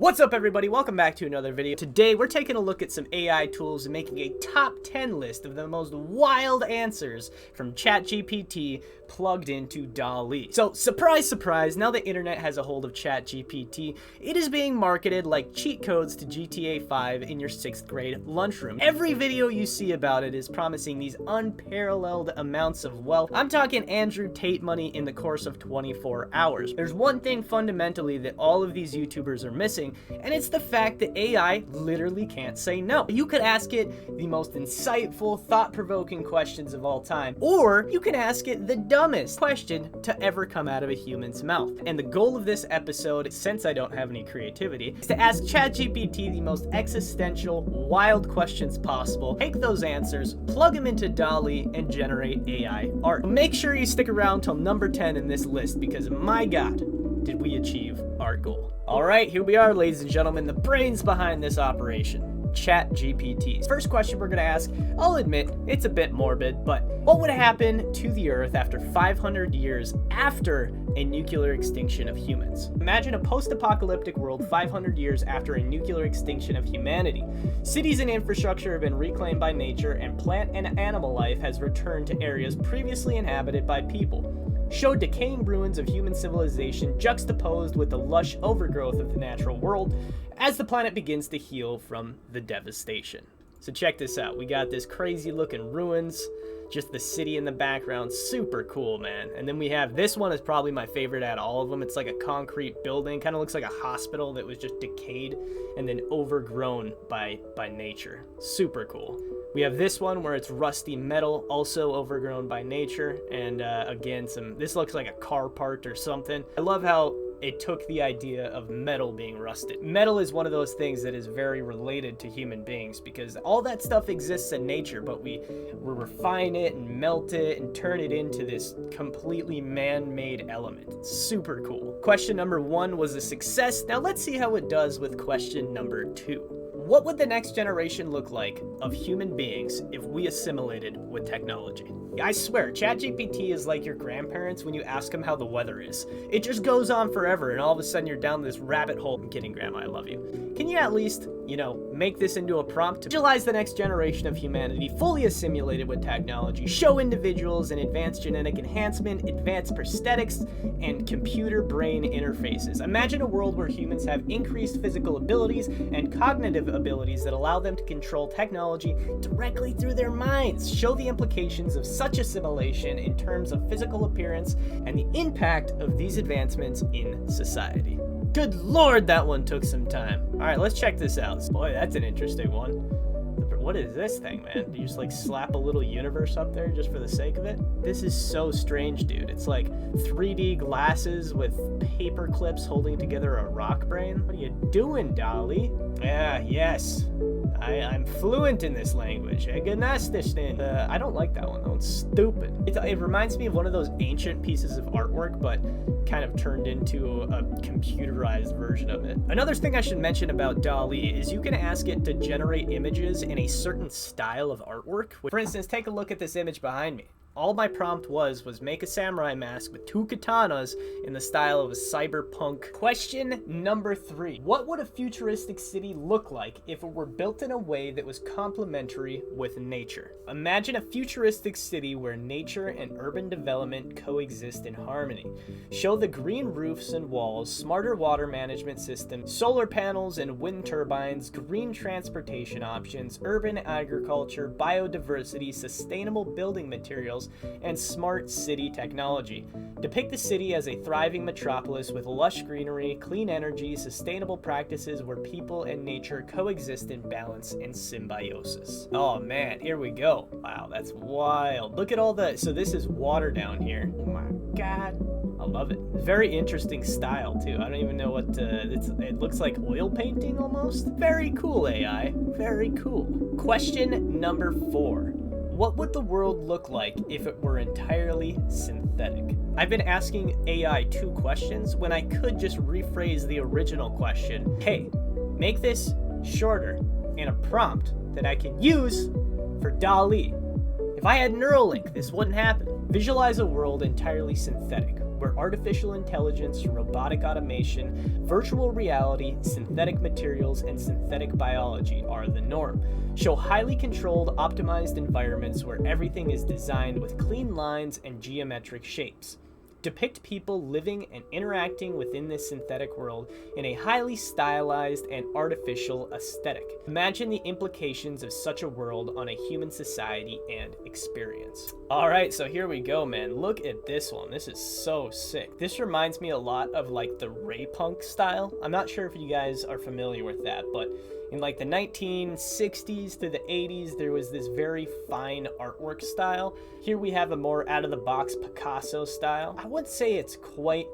What's up everybody, welcome back to another video. Today we're taking a look at some AI tools and making a top 10 list of the most wild answers from ChatGPT plugged into DALL-E. So surprise, surprise, now the internet has a hold of ChatGPT, it is being marketed like cheat codes to GTA 5 in your 6th grade lunchroom. Every video you see about it is promising these unparalleled amounts of wealth. I'm talking Andrew Tate money in the course of 24 hours. There's one thing fundamentally that all of these YouTubers are missing, and it's the fact that AI literally can't say no. You could ask it the most insightful, thought-provoking questions of all time, or you can ask it the dumbest question to ever come out of a human's mouth. And the goal of this episode, since I don't have any creativity, is to ask ChatGPT the most existential, wild questions possible, take those answers, plug them into DALL-E, and generate AI art. Make sure you stick around till number 10 in this list, because my god, did we achieve our goal. Alright, here we are, ladies and gentlemen, the brains behind this operation. ChatGPT. First question we're going to ask, I'll admit, it's a bit morbid, but what would happen to the Earth after 500 years after a nuclear extinction of humans? Imagine a post-apocalyptic world 500 years after a nuclear extinction of humanity. Cities and infrastructure have been reclaimed by nature, and plant and animal life has returned to areas previously inhabited by people. Show decaying ruins of human civilization juxtaposed with the lush overgrowth of the natural world as the planet begins to heal from the devastation. So check this out. We got this crazy looking ruins, just the city in the background, super cool, man. And then we have this one is probably my favorite out of all of them. It's like a concrete building, kind of looks like a hospital that was just decayed and then overgrown by nature. Super cool. We have this one where it's rusty metal, also overgrown by nature, and again, this looks like a car part or something. I love how it took the idea of metal being rusted. Metal is one of those things that is very related to human beings because all that stuff exists in nature, but we refine it and melt it and turn it into this completely man-made element. It's super cool. Question number 1 was a success. Now let's see how it does with question number 2. What would the next generation look like of human beings if we assimilated with technology? I swear, ChatGPT is like your grandparents when you ask them how the weather is. It just goes on forever, and all of a sudden you're down this rabbit hole. I'm kidding, Grandma, I love you. Can you at least, make this into a prompt to visualize the next generation of humanity fully assimilated with technology, show individuals an advanced genetic enhancement, advanced prosthetics, and computer-brain interfaces? Imagine a world where humans have increased physical abilities and cognitive abilities that allow them to control technology directly through their minds. Show the implications of such assimilation in terms of physical appearance and the impact of these advancements in society. Good lord, that one took some time. All right, let's check this out. Boy, that's an interesting one. What is this thing, man? Do you just like slap a little universe up there just for the sake of it? This is so strange, dude. It's like 3D glasses with paper clips holding together a rock brain. What are you doing, DALL-E? Yes. I'm fluent in this language. I don't like that one. That one's stupid. It reminds me of one of those ancient pieces of artwork, but kind of turned into a computerized version of it. Another thing I should mention about DALL-E is you can ask it to generate images in a certain style of artwork. For instance, take a look at this image behind me. All my prompt was make a samurai mask with 2 katanas in the style of a cyberpunk. Question number 3. What would a futuristic city look like if it were built in a way that was complementary with nature? Imagine a futuristic city where nature and urban development coexist in harmony. Show the green roofs and walls, smarter water management systems, solar panels and wind turbines, green transportation options, urban agriculture, biodiversity, sustainable building materials, and smart city technology. Depict the city as a thriving metropolis with lush greenery, clean energy, sustainable practices where people and nature coexist in balance and symbiosis. Oh man, here we go. Wow, that's wild. Look at all so this is water down here. Oh my god. I love it. Very interesting style too. I don't even know what it looks like oil painting almost. Very cool, AI. Very cool. Question number 4. What would the world look like if it were entirely synthetic? I've been asking AI 2 questions when I could just rephrase the original question. Hey, make this shorter and a prompt that I can use for DALL-E. If I had Neuralink, this wouldn't happen. Visualize a world entirely synthetic. where artificial intelligence, robotic automation, virtual reality, synthetic materials, and synthetic biology are the norm. Show highly controlled, optimized environments where everything is designed with clean lines and geometric shapes. Depict people living and interacting within this synthetic world in a highly stylized and artificial aesthetic. Imagine the implications of such a world on a human society and experience. All right, so here we go, man. Look at this one. This is so sick. This reminds me a lot of like the Raypunk style. I'm not sure if you guys are familiar with that, but in like the 1960s to the 80s, there was this very fine artwork style. Here we have a more out-of-the-box Picasso style. I would say it's quite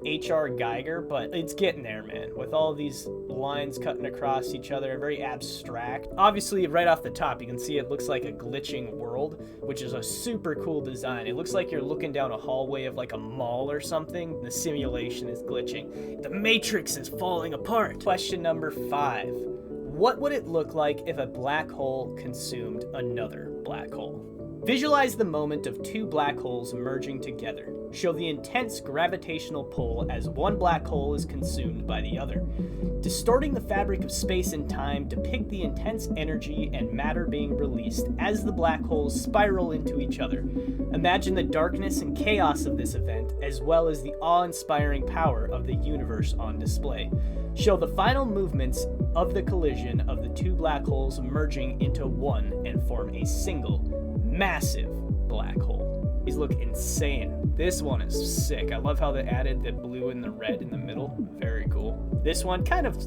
H.R. Geiger, but it's getting there, man, with all these lines cutting across each other, very abstract. Obviously, right off the top, you can see it looks like a glitching world, which is a super cool design. It looks like you're looking down a hallway of like a mall or something. The simulation is glitching. The Matrix is falling apart. Question number 5. What would it look like if a black hole consumed another black hole? Visualize the moment of two black holes merging together. Show the intense gravitational pull as one black hole is consumed by the other. Distorting the fabric of space and time, depict the intense energy and matter being released as the black holes spiral into each other. Imagine the darkness and chaos of this event, as well as the awe-inspiring power of the universe on display. Show the final movements of the collision of the two black holes merging into one and form a single, massive black hole. These look insane. This one is sick. I love how they added the blue and the red in the middle. Very cool. This one kind of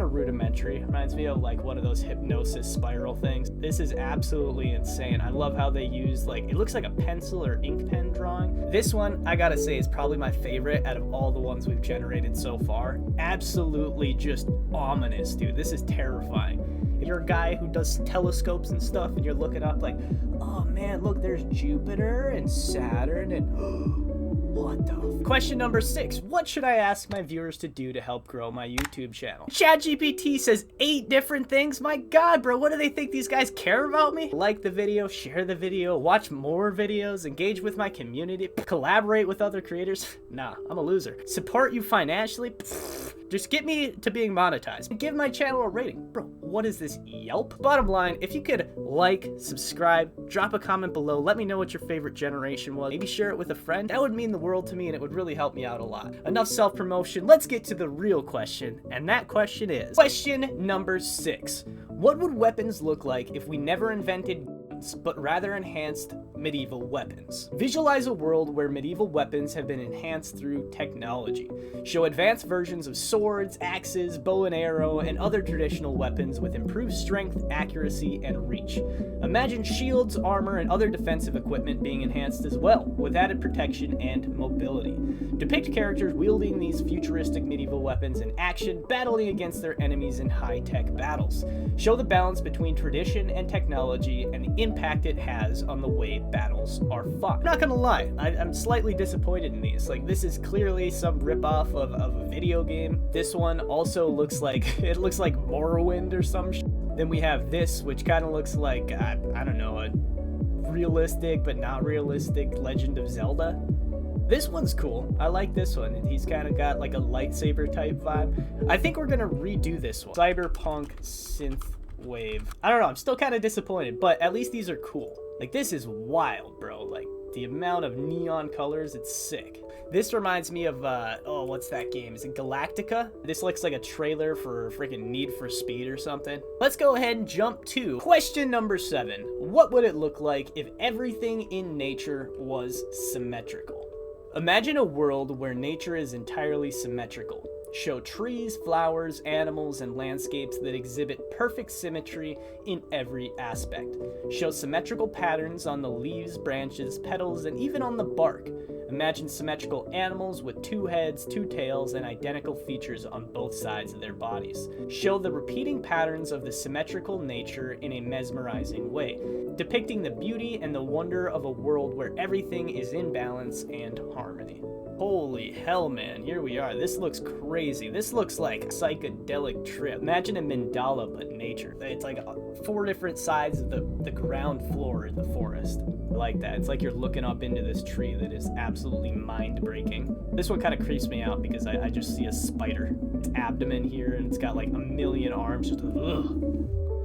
rudimentary. Reminds me of like one of those hypnosis spiral things. This is absolutely insane. I love how they use like, it looks like a pencil or ink pen drawing. This one, I gotta say, is probably my favorite out of all the ones we've generated so far. Absolutely just ominous, dude. This is terrifying. If you're a guy who does telescopes and stuff and you're looking up like, oh man, look, there's Jupiter and Saturn and what the Question number 6. What should I ask my viewers to do to help grow my YouTube channel? ChatGPT says 8 different things. My God, bro, what do they think these guys care about me? Like the video, share the video, watch more videos, engage with my community, collaborate with other creators. Nah, I'm a loser. Support you financially. Just get me to being monetized. Give my channel a rating. Bro, what is this, Yelp? Bottom line, if you could like, subscribe, drop a comment below, let me know what your favorite generation was. Maybe share it with a friend. That would mean the world to me and it would really help me out a lot. Enough self-promotion, let's get to the real question. And that question is, question number 6. What would weapons look like if we never invented guns, but rather enhanced medieval weapons? Visualize a world where medieval weapons have been enhanced through technology. Show advanced versions of swords, axes, bow and arrow, and other traditional weapons with improved strength, accuracy, and reach. Imagine shields, armor, and other defensive equipment being enhanced as well, with added protection and mobility. Depict characters wielding these futuristic medieval weapons in action, battling against their enemies in high-tech battles. Show the balance between tradition and technology and the impact it has on the way battles are fought. I'm not gonna lie, I'm slightly disappointed in these. Like, this is clearly some ripoff of a video game. This one also looks like, it looks like Morrowind or some shit. Then we have this, which kind of looks like, I don't know, a realistic but not realistic Legend of Zelda. This one's cool. I like this one. He's kind of got like a lightsaber type vibe. I think we're gonna redo this one. Cyberpunk Synth Wave. I don't know, I'm still kind of disappointed, but at least these are cool. Like, this is wild, bro. Like, the amount of neon colors, it's sick. This reminds me of, oh, what's that game? Is it Galactica? This looks like a trailer for freaking Need for Speed or something. Let's go ahead and jump to question number 7. What would it look like if everything in nature was symmetrical? Imagine a world where nature is entirely symmetrical. Show trees, flowers, animals, and landscapes that exhibit perfect symmetry in every aspect. Show symmetrical patterns on the leaves, branches, petals, and even on the bark. Imagine symmetrical animals with 2 heads, 2 tails, and identical features on both sides of their bodies. Show the repeating patterns of the symmetrical nature in a mesmerizing way, depicting the beauty and the wonder of a world where everything is in balance and harmony. Holy hell, man, here we are. This looks crazy. This looks like a psychedelic trip. Imagine a mandala, but nature. It's like 4 different sides of the ground floor of the forest. I like that. It's like you're looking up into this tree that is absolutely mind-breaking. This one kind of creeps me out because I just see a spider. Its abdomen here, and it's got like a million arms. Just, ugh.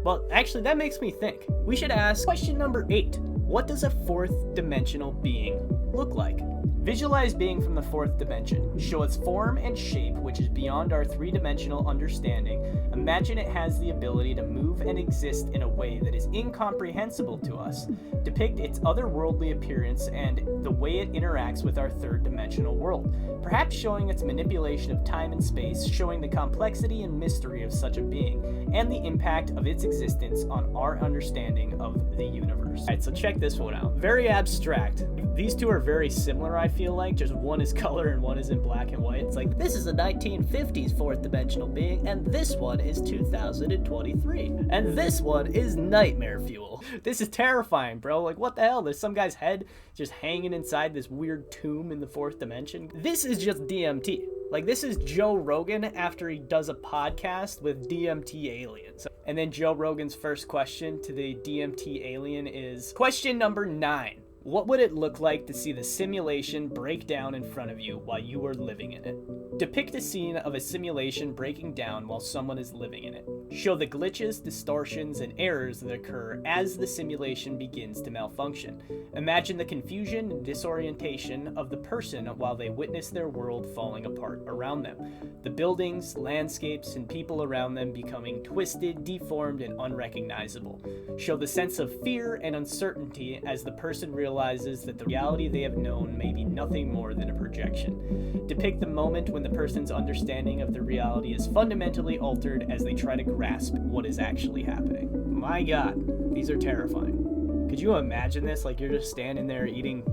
Well, actually, that makes me think. We should ask question number 8. What does a fourth dimensional being look like? Visualize being from the fourth dimension. Show its form and shape, which is beyond our three-dimensional understanding. Imagine it has the ability to move and exist in a way that is incomprehensible to us. Depict its otherworldly appearance and the way it interacts with our third-dimensional world. Perhaps showing its manipulation of time and space, showing the complexity and mystery of such a being, and the impact of its existence on our understanding of the universe. Alright, so check this one out. Very abstract. These two are very similar, I feel like. Just one is color and one is in black and white. It's like, this is a 1950s fourth dimensional being, and this one is 2023. And this one is nightmare fuel. This is terrifying, bro. Like, what the hell? There's some guy's head just hanging inside this weird tomb in the fourth dimension. This is just DMT. Like, this is Joe Rogan after he does a podcast with DMT aliens. And then Joe Rogan's first question to the DMT alien is, question number 9. What would it look like to see the simulation break down in front of you while you are living in it? Depict a scene of a simulation breaking down while someone is living in it. Show the glitches, distortions, and errors that occur as the simulation begins to malfunction. Imagine the confusion and disorientation of the person while they witness their world falling apart around them. The buildings, landscapes, and people around them becoming twisted, deformed, and unrecognizable. Show the sense of fear and uncertainty as the person realizes that the reality they have known may be nothing more than a projection. Depict the moment when the person's understanding of the reality is fundamentally altered as they try to grasp what is actually happening. My God, these are terrifying. Could you imagine this? Like, you're just standing there eating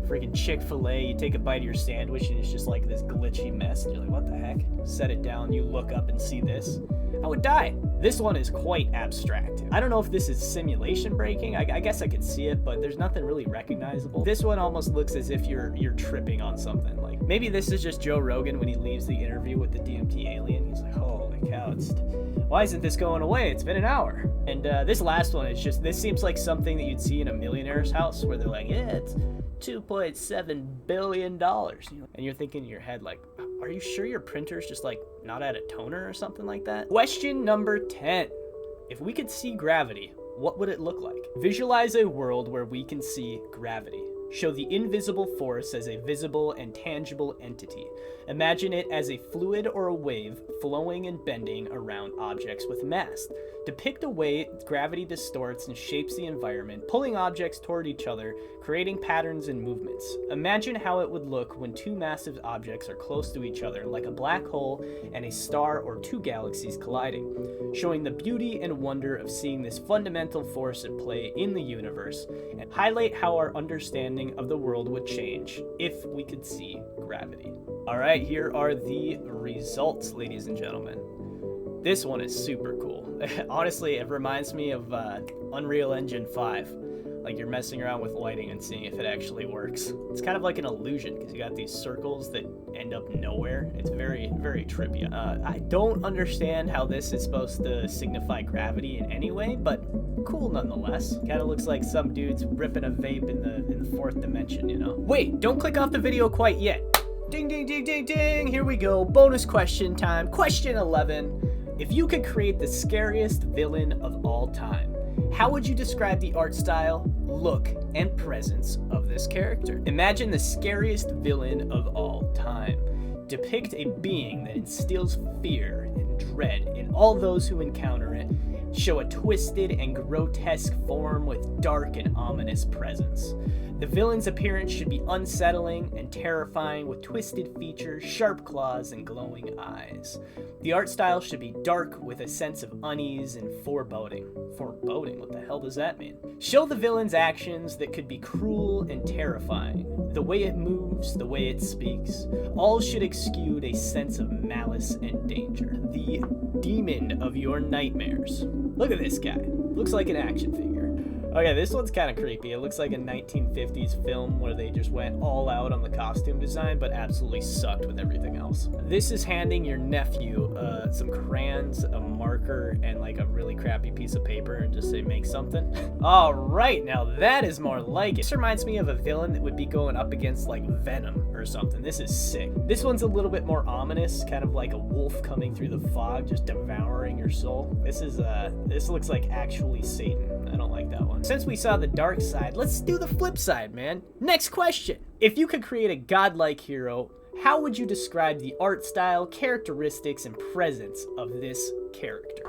freaking Chick-fil-A, you take a bite of your sandwich and it's just like this glitchy mess. And you're like, what the heck? Set it down, you look up and see this. I would die. This one is quite abstract. I don't know if this is simulation breaking. I guess I could see it, but there's nothing really recognizable. This one almost looks as if you're tripping on something. Like, maybe this is just Joe Rogan when he leaves the interview with the DMT alien. He's like, holy cow, why isn't this going away? It's been an hour. And this last one is just, this seems like something that you'd see in a millionaire's house where they're like, yeah, it's $2.7 billion. And you're thinking in your head, like, are you sure your printer's just like not at a toner or something like that? Question number 10. If we could see gravity, what would it look like? Visualize a world where we can see gravity. Show the invisible force as a visible and tangible entity. Imagine it as a fluid or a wave flowing and bending around objects with mass. Depict a way gravity distorts and shapes the environment, pulling objects toward each other, creating patterns and movements. Imagine how it would look when two massive objects are close to each other, like a black hole and a star or two galaxies colliding, showing the beauty and wonder of seeing this fundamental force at play in the universe, and highlight how our understanding of the world would change if we could see gravity. All right, here are the results, ladies and gentlemen. This one is super cool. Honestly, it reminds me of Unreal Engine 5. Like, you're messing around with lighting and seeing if it actually works. It's kind of like an illusion because you got these circles that end up nowhere. It's very, very trippy. I don't understand how this is supposed to signify gravity in any way, but cool nonetheless. Kind of looks like some dude's ripping a vape in the fourth dimension, you know? Wait, don't click off the video quite yet. Ding, ding, ding, ding, ding. Here we go. Bonus question time. Question 11. If you could create the scariest villain of all time, how would you describe the art style, look, and presence of this character? Imagine the scariest villain of all time. Depict a being that instills fear and dread in all those who encounter it. Show a twisted and grotesque form with dark and ominous presence. The villain's appearance should be unsettling and terrifying with twisted features, sharp claws, and glowing eyes. The art style should be dark with a sense of unease and foreboding. Foreboding? What the hell does that mean? Show the villain's actions that could be cruel and terrifying. The way it moves, the way it speaks, all should exude a sense of malice and danger. The demon of your nightmares. Look at this guy. Looks like an action figure. Okay, this one's kind of creepy. It looks like a 1950s film where they just went all out on the costume design, but absolutely sucked with everything else. This is handing your nephew some crayons, a marker, marker and like a really crappy piece of paper and just say make something. All right, now that is more like it. This reminds me of a villain that would be going up against like Venom or something. This is sick. This one's a little bit more ominous, kind of like a wolf coming through the fog, just devouring your soul. This looks like actually Satan. I don't like that one. Since we saw the dark side, let's do the flip side, man. Next question. If you could create a godlike hero, how would you describe the art style, characteristics, and presence of this character?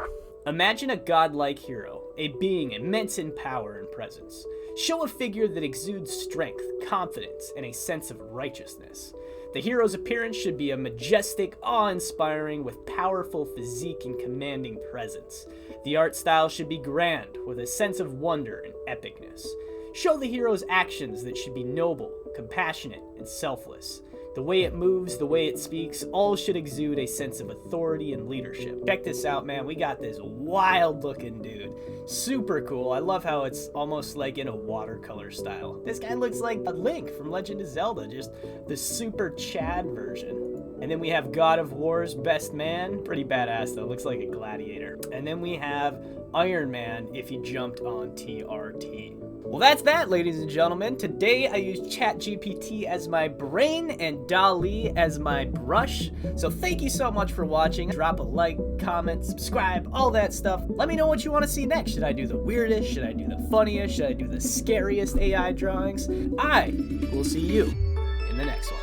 Imagine a godlike hero, a being immense in power and presence. Show a figure that exudes strength, confidence, and a sense of righteousness. The hero's appearance should be a majestic, awe-inspiring, with powerful physique and commanding presence. The art style should be grand, with a sense of wonder and epicness. Show the hero's actions that should be noble, compassionate, and selfless. The way it moves, the way it speaks, all should exude a sense of authority and leadership. Check this out, man. We got this wild looking dude. Super cool. I love how it's almost like in a watercolor style. This guy looks like a Link from Legend of Zelda, just the super Chad version. And then we have God of War's best man. Pretty badass though, looks like a gladiator. And then we have Iron Man if he jumped on TRT. Well, that's that, ladies and gentlemen. Today I used ChatGPT as my brain and DALL-E as my brush. So thank you so much for watching. Drop a like, comment, subscribe, all that stuff. Let me know what you want to see next. Should I do the weirdest? Should I do the funniest? Should I do the scariest AI drawings? I will see you in the next one.